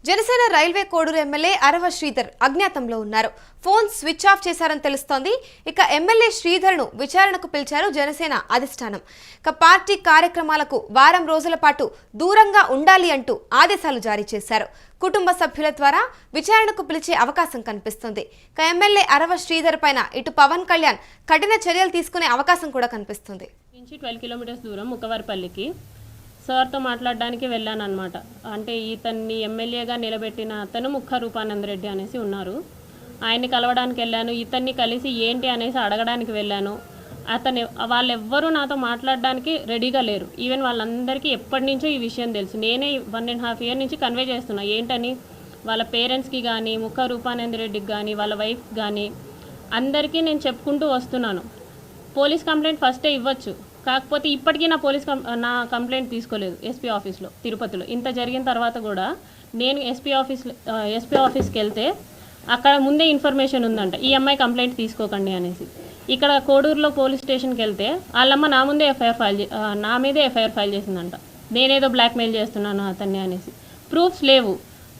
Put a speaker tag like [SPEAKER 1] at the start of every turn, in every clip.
[SPEAKER 1] Janasena railway Koduru MLA అరవ శ్రీధర్ అజ్ఞాతంలో ఉన్నారు. Phone switch off చేశారని తెలుస్తోంది. ఇక ఎమ్మెల్యే శ్రీధర్ను విచారణకు పిలిచారు జనసేన అధిష్టానం. ఇక పార్టీ కార్యక్రమాలకు వారం రోజుల పాటు దూరంగా ఉండాలి అంటూ ఆదేశాలు జారీ చేశారు. కుటుంబ సభ్యుల ద్వారా విచారణకు పిలిచే అవకాశం కనిపిస్తుంది. ఇక ఎమ్మెల్యే అరవ శ్రీధర్ పైన ఇటు పవన్ కళ్యాణ్ కఠిన చర్యలు తీసుకునే అవకాశం కూడా కనిపిస్తుంది.
[SPEAKER 2] 12 కిలోమీటర్స్ దూరం ముఖవారిపల్లికి సార్తో మాట్లాడడానికి వెళ్ళాను అనమాట. అంటే ఇతన్ని ఎమ్మెల్యేగా నిలబెట్టిన అతను ముఖ రూపానంద రెడ్డి అనేసి ఉన్నారు. ఆయన్ని కలవడానికి వెళ్ళాను. ఇతన్ని కలిసి ఏంటి అనేసి అడగడానికి వెళ్ళాను. వాళ్ళెవ్వరూ నాతో మాట్లాడడానికి రెడీగా లేరు. ఈవెన్ వాళ్ళందరికీ ఎప్పటి నుంచో ఈ విషయం తెలుసు. నేనే 1.5 years నుంచి కన్వే చేస్తున్నా ఏంటని. వాళ్ళ పేరెంట్స్కి కానీ, ముఖ రూపానంద రెడ్డికి కానీ, వాళ్ళ వైఫ్ కానీ అందరికీ నేను చెప్పుకుంటూ వస్తున్నాను. పోలీస్ కంప్లైంట్ ఫస్టే ఇవ్వచ్చు, కాకపోతే ఇప్పటికీ నా కంప్లైంట్ తీసుకోలేదు ఎస్పీ ఆఫీస్లో తిరుపతిలో. ఇంత జరిగిన తర్వాత కూడా నేను ఎస్పీ ఆఫీస్కి వెళ్తే అక్కడ ముందే ఇన్ఫర్మేషన్ ఉందంట, ఈ అమ్మాయి కంప్లైంట్ తీసుకోకండి అనేసి. ఇక్కడ కోడూరులో పోలీస్ స్టేషన్కి వెళ్తే వాళ్ళమ్మ నా మీదే ఎఫ్ఐఆర్ ఫైల్ చేసిందంట. నేనేదో బ్లాక్మెయిల్ చేస్తున్నాను అతన్ని అనేసి. ప్రూఫ్స్ లేవు.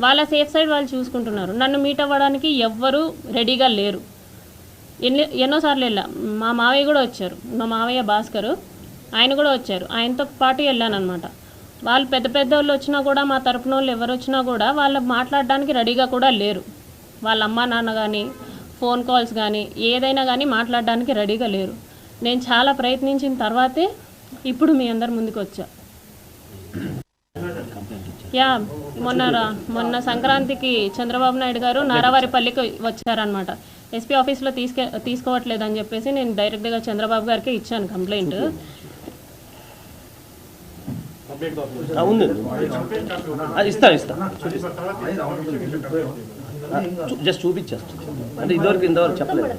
[SPEAKER 2] వాళ్ళ సేఫ్ సైడ్ వాళ్ళు చూసుకుంటున్నారు. నన్ను మీట్ అవ్వడానికి ఎవ్వరూ రెడీగా లేరు. ఎన్నోసార్లు వెళ్ళా. మా మావయ్య కూడా వచ్చారు. మా మావయ్య భాస్కరు ఆయన కూడా వచ్చారు. ఆయనతో పాటు వెళ్ళాను అనమాట. వాళ్ళు పెద్ద వాళ్ళు వచ్చినా కూడా, మా తరపున వాళ్ళు ఎవరు వచ్చినా కూడా వాళ్ళు మాట్లాడడానికి రెడీగా కూడా లేరు. వాళ్ళ అమ్మ నాన్న కానీ, ఫోన్ కాల్స్ కానీ, ఏదైనా కానీ మాట్లాడడానికి రెడీగా లేరు. నేను చాలా ప్రయత్నించిన తర్వాతే ఇప్పుడు మీ అందరి ముందుకు వచ్చా. మొన్న సంక్రాంతికి చంద్రబాబు నాయుడు గారు నారావారిపల్లికి వచ్చారనమాట. ఎస్పీ ఆఫీస్లో తీసుకోవట్లేదు అని చెప్పేసి నేను డైరెక్ట్గా చంద్రబాబు గారికి ఇచ్చాను కంప్లైంట్.
[SPEAKER 3] ఇస్తా జస్ట్ చూపించేస్తా. అంటే ఇంతవరకు చెప్పలేదు.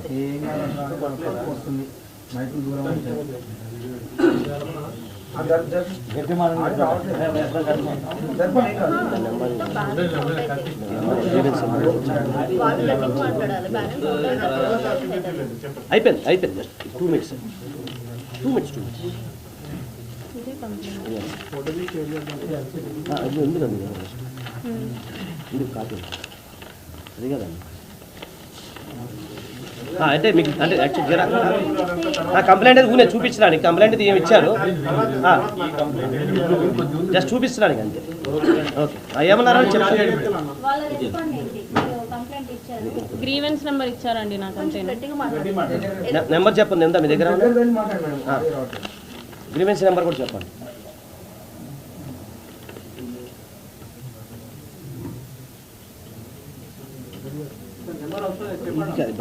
[SPEAKER 3] అయిపోయింది జస్ట్ 2 minutes. కాపీ అది కదండి. అంటే మీకు అంటే నా కంప్లైంట్ అయితే ఊనే చూపించడానికి కంప్లైంట్ అయితే ఏమి ఇచ్చారు, జస్ట్ చూపించడానికి అంతే. ఓకే, ఏమన్నారని చెప్తాను.
[SPEAKER 2] గ్రీవెన్స్ నెంబర్ ఇచ్చారండి నాకు. అంతే
[SPEAKER 3] నెంబర్ చెప్పండి, ఎంత మీ దగ్గర గ్రీవెన్స్ నెంబర్ కూడా చెప్పండి.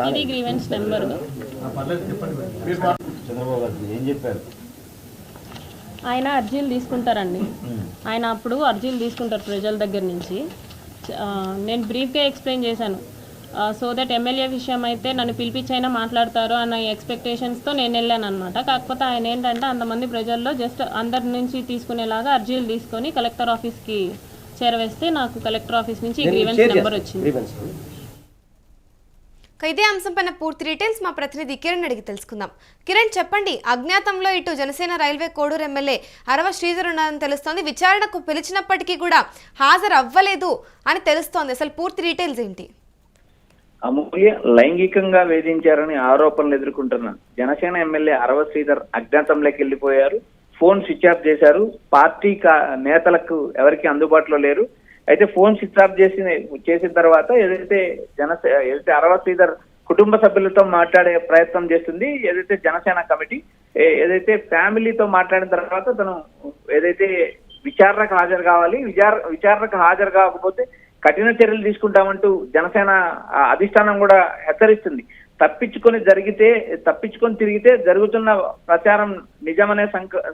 [SPEAKER 2] ఇది గ్రీవెన్స్ నెంబర్.
[SPEAKER 3] ఏం చెప్పారు?
[SPEAKER 2] ఆయన అర్జీలు తీసుకుంటారండి. ఆయన అప్పుడు అర్జీలు తీసుకుంటారు ప్రజల దగ్గర నుంచి. నేను బ్రీఫ్గా ఎక్స్ప్లెయిన్ చేశాను. సో దట్ ఎమ్మెల్యే విషయం అయితే నన్ను పిలిపించైనా మాట్లాడతారు అన్న ఎక్స్పెక్టేషన్స్తో నేను వెళ్ళాను అనమాట. కాకపోతే ఆయన ఏంటంటే అంతమంది ప్రజల్లో జస్ట్ అందరి నుంచి తీసుకునేలాగా అర్జీలు తీసుకొని కలెక్టర్ ఆఫీస్కి చేరవేస్తే నాకు కలెక్టర్ ఆఫీస్ నుంచి గ్రీవెన్స్ నెంబర్ వచ్చింది.
[SPEAKER 1] ఇదే అంశంపైన పూర్తి డీటెయిల్స్ మా ప్రతినిధి కిరణ్ అడిగి తెలుసుకుందాం. కిరణ్, చెప్పండి. అజ్ఞాతంలో ఇటు జనసేన రైల్వే కోడూరు ఎమ్మెల్యే అరవ శ్రీధర్ ఉన్నారని తెలుస్తోంది. విచారణకు పిలిచినప్పటికీ కూడా హాజరు అవ్వలేదు అని తెలుస్తోంది. అసలు పూర్తి డీటెయిల్స్ ఏంటి?
[SPEAKER 4] అమూల్య లైంగికంగా వేధించారని ఆరోపణలు ఎదుర్కొంటున్న జనసేన ఎమ్మెల్యే అరవ శ్రీధర్ అజ్ఞాతంలోకి వెళ్ళిపోయారు. ఫోన్ స్విచ్ ఆఫ్ చేశారు. పార్టీ నేతలకు ఎవరికి అందుబాటులో లేరు. అయితే ఫోన్ స్విచ్ ఆఫ్ చేసిన తర్వాత ఏదైతే అరవ శ్రీధర్ కుటుంబ సభ్యులతో మాట్లాడే ప్రయత్నం చేస్తుంది. ఏదైతే జనసేన కమిటీ ఏదైతే ఫ్యామిలీతో మాట్లాడిన తర్వాత తను ఏదైతే విచారణకు హాజరు కావాలి, విచారణకు హాజరు కాకపోతే కఠిన చర్యలు తీసుకుంటామంటూ జనసేన అధిష్టానం కూడా హెచ్చరిస్తుంది. తప్పించుకొని తిరిగితే జరుగుతున్న ప్రచారం నిజమనే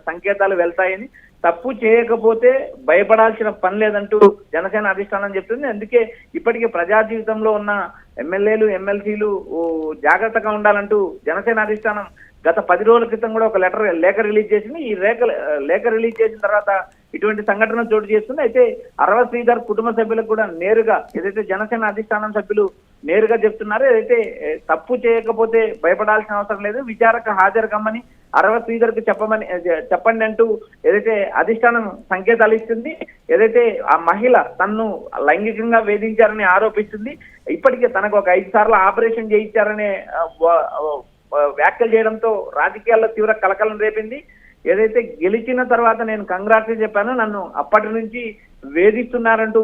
[SPEAKER 4] సంకేతాలు వెళ్తాయని, తప్పు చేయకపోతే భయపడాల్సిన పని లేదంటూ జనసేన అధిష్టానం చెప్తుంది. అందుకే ఇప్పటికే ప్రజా జీవితంలో ఉన్న ఎమ్మెల్యేలు, ఎమ్మెల్సీలు జాగ్రత్తగా ఉండాలంటూ జనసేన అధిష్టానం గత 10 రోజుల క్రితం కూడా ఒక లేఖ రిలీజ్ చేసింది. ఈ లేఖ రిలీజ్ చేసిన తర్వాత ఇటువంటి సంఘటన చోటు చేస్తుంది. అయితే అరవ శ్రీధర్ కుటుంబ సభ్యులకు కూడా నేరుగా ఏదైతే జనసేన అధిష్టానం సభ్యులు నేరుగా చెప్తున్నారు. ఏదైతే తప్పు చేయకపోతే భయపడాల్సిన అవసరం లేదు, విచారణకు హాజరు కమ్మని అరవ శ్రీధర్కు చెప్పండి అంటూ ఏదైతే అధిష్టానం సంకేతాలు ఇస్తుంది. ఏదైతే ఆ మహిళ తన్ను లైంగికంగా వేధించారని ఆరోపిస్తుంది. ఇప్పటికే తనకు ఒక 5 సార్లు ఆపరేషన్ చేయించారనే వ్యాఖ్యలు చేయడంతో రాజకీయాల్లో తీవ్ర కలకలం రేపింది. ఏదైతే గెలిచిన తర్వాత నేను కంగ్రాట్స్ చెప్పాను, నన్ను అప్పటి నుంచి వేధిస్తున్నారంటూ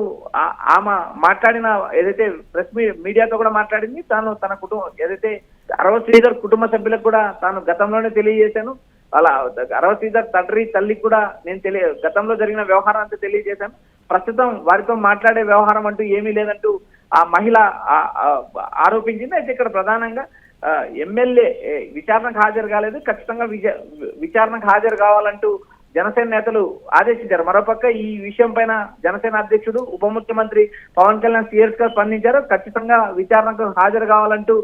[SPEAKER 4] ఆమె మాట్లాడిన ఏదైతే ప్రెస్ మీడియాతో కూడా మాట్లాడింది. తాను తన కుటుంబం ఏదైతే అరవ శ్రీధర్ కుటుంబ సభ్యులకు కూడా తాను గతంలోనే తెలియజేశాను. అలా అరవ శ్రీధర్ తండ్రి తల్లికి కూడా నేను గతంలో జరిగిన వ్యవహారం అంతా తెలియజేశాను. ప్రస్తుతం వారితో మాట్లాడే వ్యవహారం అంటూ ఏమీ లేదంటూ ఆ మహిళ ఆరోపించింది. అయితే ఇక్కడ ప్రధానంగా ఎమ్మెల్యే విచారణకు హాజరు కాలేదు, ఖచ్చితంగా విచారణకు హాజరు కావాలంటూ జనసేన నేతలు ఆదేశించారు. మరోపక్క ఈ విషయం పైన జనసేన అధ్యక్షుడు ఉప ముఖ్యమంత్రి పవన్ కళ్యాణ్ సీరియస్ గా స్పందించారు. ఖచ్చితంగా విచారణకు హాజరు కావాలంటూ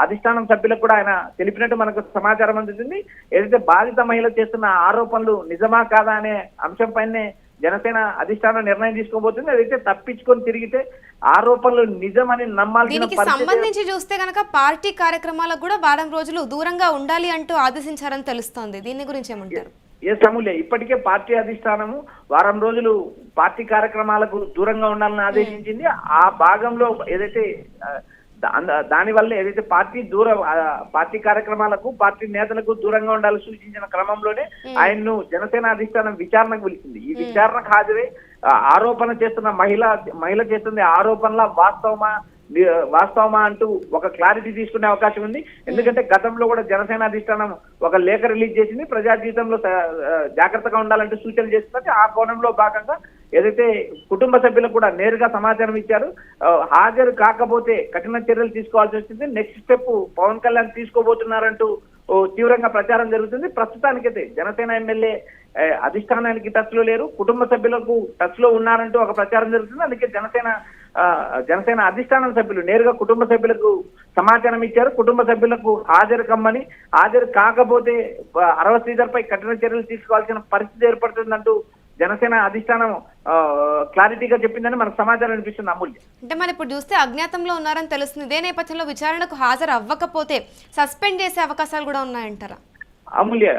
[SPEAKER 4] అధిష్టానం సభ్యులకు కూడా ఆయన తెలిపినట్టు మనకు సమాచారం అందుతుంది. ఏదైతే బాధిత మహిళ చేస్తున్న ఆరోపణలు నిజమా కాదా అనే అంశంపైనే జనసేన అధిష్టానం నిర్ణయం తీసుకోబోతుంది. అదైతే తప్పించుకొని తిరిగితే ఆరోపణలు నిజమని నమ్మాల్సిన
[SPEAKER 1] దీనికి సంబంధించి చూస్తే కనుక పార్టీ కార్యక్రమాలకు కూడా వారం రోజులు దూరంగా ఉండాలి అంటూ ఆదేశించారని తెలుస్తోంది. దీని గురించి ఏమంటారు?
[SPEAKER 4] అమూల్య, ఇప్పటికే పార్టీ అధిష్టానము వారం రోజులు పార్టీ కార్యక్రమాలకు దూరంగా ఉండాలని ఆదేశించింది. ఆ భాగంలో ఏదైతే దానివల్ల ఏదైతే పార్టీ కార్యక్రమాలకు పార్టీ నేతలకు దూరంగా ఉండాలని సూచించిన క్రమంలోనే ఆయన్ను జనసేన అధిష్టానం విచారణకు పిలిచింది. ఈ విచారణకు హాజరై ఆరోపణ చేస్తున్న మహిళ చేస్తుంది ఆరోపణల వాస్తవమా అంటూ ఒక క్లారిటీ తీసుకునే అవకాశం ఉంది. ఎందుకంటే గతంలో కూడా జనసేన అధిష్టానం ఒక లేఖ రిలీజ్ చేసింది, ప్రజా జీవితంలో జాగ్రత్తగా ఉండాలంటూ సూచనలు చేస్తున్నట్టు. ఆ కోణంలో భాగంగా ఏదైతే కుటుంబ సభ్యులకు కూడా నేరుగా సమాచారం ఇచ్చారు. హాజరు కాకపోతే కఠిన చర్యలు తీసుకోవాల్సి వచ్చింది. నెక్స్ట్ స్టెప్ పవన్ కళ్యాణ్ తీసుకోబోతున్నారంటూ తీవ్రంగా ప్రచారం జరుగుతుంది. ప్రస్తుతానికైతే జనసేన ఎమ్మెల్యే అధిష్టానానికి టచ్ లో లేరు, కుటుంబ సభ్యులకు టచ్ లో ఉన్నారంటూ ఒక ప్రచారం జరుగుతుంది. అందుకే జనసేన అధిష్టానం సభ్యులు నేరుగా కుటుంబ సభ్యులకు సమాచారం ఇచ్చారు. కుటుంబ సభ్యులకు హాజరు కమ్మని, హాజరు కాకపోతే అరవ శ్రీధర్ పై కఠిన చర్యలు తీసుకోవాల్సిన పరిస్థితి ఏర్పడుతుందంటూ జనసేన అధిష్టానం క్లారిటీగా చెప్పిందని మనకు సమాచారం అనిపిస్తుంది. అమూల్య,
[SPEAKER 1] అంటే మరి ఇప్పుడు చూస్తే అజ్ఞాతంలో ఉన్నారని తెలుస్తుంది. ఇదే నేపథ్యంలో విచారణకు హాజరు అవ్వకపోతే సస్పెండ్ చేసే అవకాశాలు కూడా ఉన్నాయంటారా?
[SPEAKER 4] అమూల్య,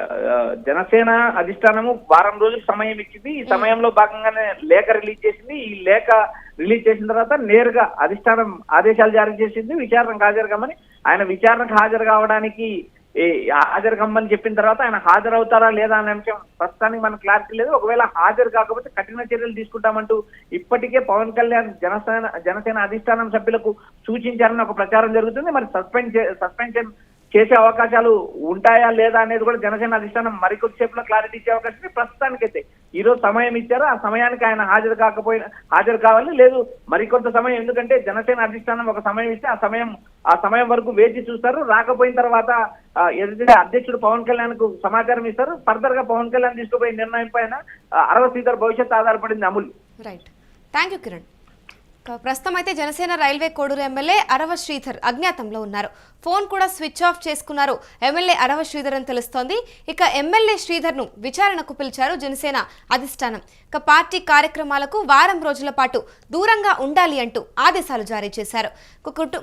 [SPEAKER 4] జనసేన అధిష్టానము వారం రోజులు సమయం ఇచ్చింది. ఈ సమయంలో భాగంగానే లేఖ రిలీజ్ చేసింది. ఈ లేఖ రిలీజ్ చేసిన తర్వాత నేరుగా అధిష్టానం ఆదేశాలు జారీ చేసింది విచారణకు హాజరు కమ్మని. ఆయన విచారణకు హాజరు కావడానికి హాజరు కమ్మని చెప్పిన తర్వాత ఆయన హాజరవుతారా లేదా అనే అంశం ప్రస్తుతానికి మనకు క్లారిటీ లేదు. ఒకవేళ హాజరు కాకపోతే కఠిన చర్యలు తీసుకుంటామంటూ ఇప్పటికే పవన్ కళ్యాణ్ జనసేన అధిష్టానం సభ్యులకు సూచించారని ఒక ప్రచారం జరుగుతుంది. మరి సస్పెన్షన్ చేసే అవకాశాలు ఉంటాయా లేదా అనేది కూడా జనసేన అధిష్టానం మరికొద్దిసేపులో క్లారిటీ ఇచ్చే అవకాశం ఉంది. ప్రస్తుతానికైతే ఈ రోజు సమయం ఇచ్చారు, ఆ సమయానికి ఆయన హాజరు కావాలి, లేదు మరికొంత సమయం. ఎందుకంటే జనసేన అధిష్టానం ఒక సమయం ఇస్తే ఆ సమయం వరకు వేచి చూస్తారు. రాకపోయిన తర్వాత ఏదైతే అధ్యక్షుడు పవన్ కళ్యాణ్ కు సమాచారం ఇస్తారు. ఫర్దర్ గా పవన్ కళ్యాణ్ తీసుకుపోయే నిర్ణయం పైన అరవ శ్రీధర్ భవిష్యత్తు ఆధారపడింది. Amul,
[SPEAKER 1] right, thank you Kiran. ప్రస్తుతం అయితే జనసేన రైల్వే కోడూరు ఎమ్మెల్యే అరవ శ్రీధర్ అజ్ఞాతంలో ఉన్నారు. ఫోన్ కూడా స్విచ్ ఆఫ్ చేసుకున్నారు ఎమ్మెల్యే అరవ శ్రీధర్ అని తెలుస్తోంది. ఇక ఎమ్మెల్యే శ్రీధర్ను విచారణకు పిలిచారు జనసేన అధిష్టానం. ఇక పార్టీ కార్యక్రమాలకు వారం రోజుల పాటు దూరంగా ఉండాలి అంటూ ఆదేశాలు జారీ చేశారు.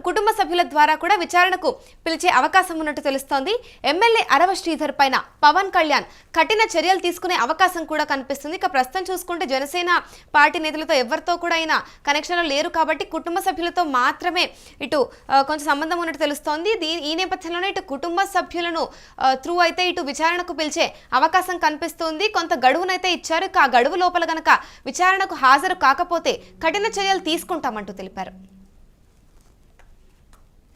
[SPEAKER 1] కుటుంబ సభ్యుల ద్వారా కూడా విచారణకు పిలిచే అవకాశం ఉన్నట్టు తెలుస్తోంది. ఎమ్మెల్యే అరవ శ్రీధర్ పైన పవన్ కళ్యాణ్ కఠిన చర్యలు తీసుకునే అవకాశం కూడా కనిపిస్తుంది. ఇక ప్రస్తుతం చూసుకుంటే జనసేన పార్టీ నేతలతో ఎవరితో కూడా అయినా కనెక్షన్లో లేరు కాబట్టి కుటుంబ సభ్యులతో మాత్రమే ఇటు కొంచెం సంబంధం ఉన్నట్టు తెలుస్తోంది. ఈ నేపథ్యంలోనే ఇటు కుటుంబ సభ్యులను త్రూ అయితే ఇటు విచారణకు పిలిచే అవకాశం కనిపిస్తుంది. కొంత గడువునైతే ఇచ్చారు. ఆ గడువు లోపల గనక విచారణకు హాజరు కాకపోతే కఠిన చర్యలు తీసుకుంటామంటూ తెలిపారు.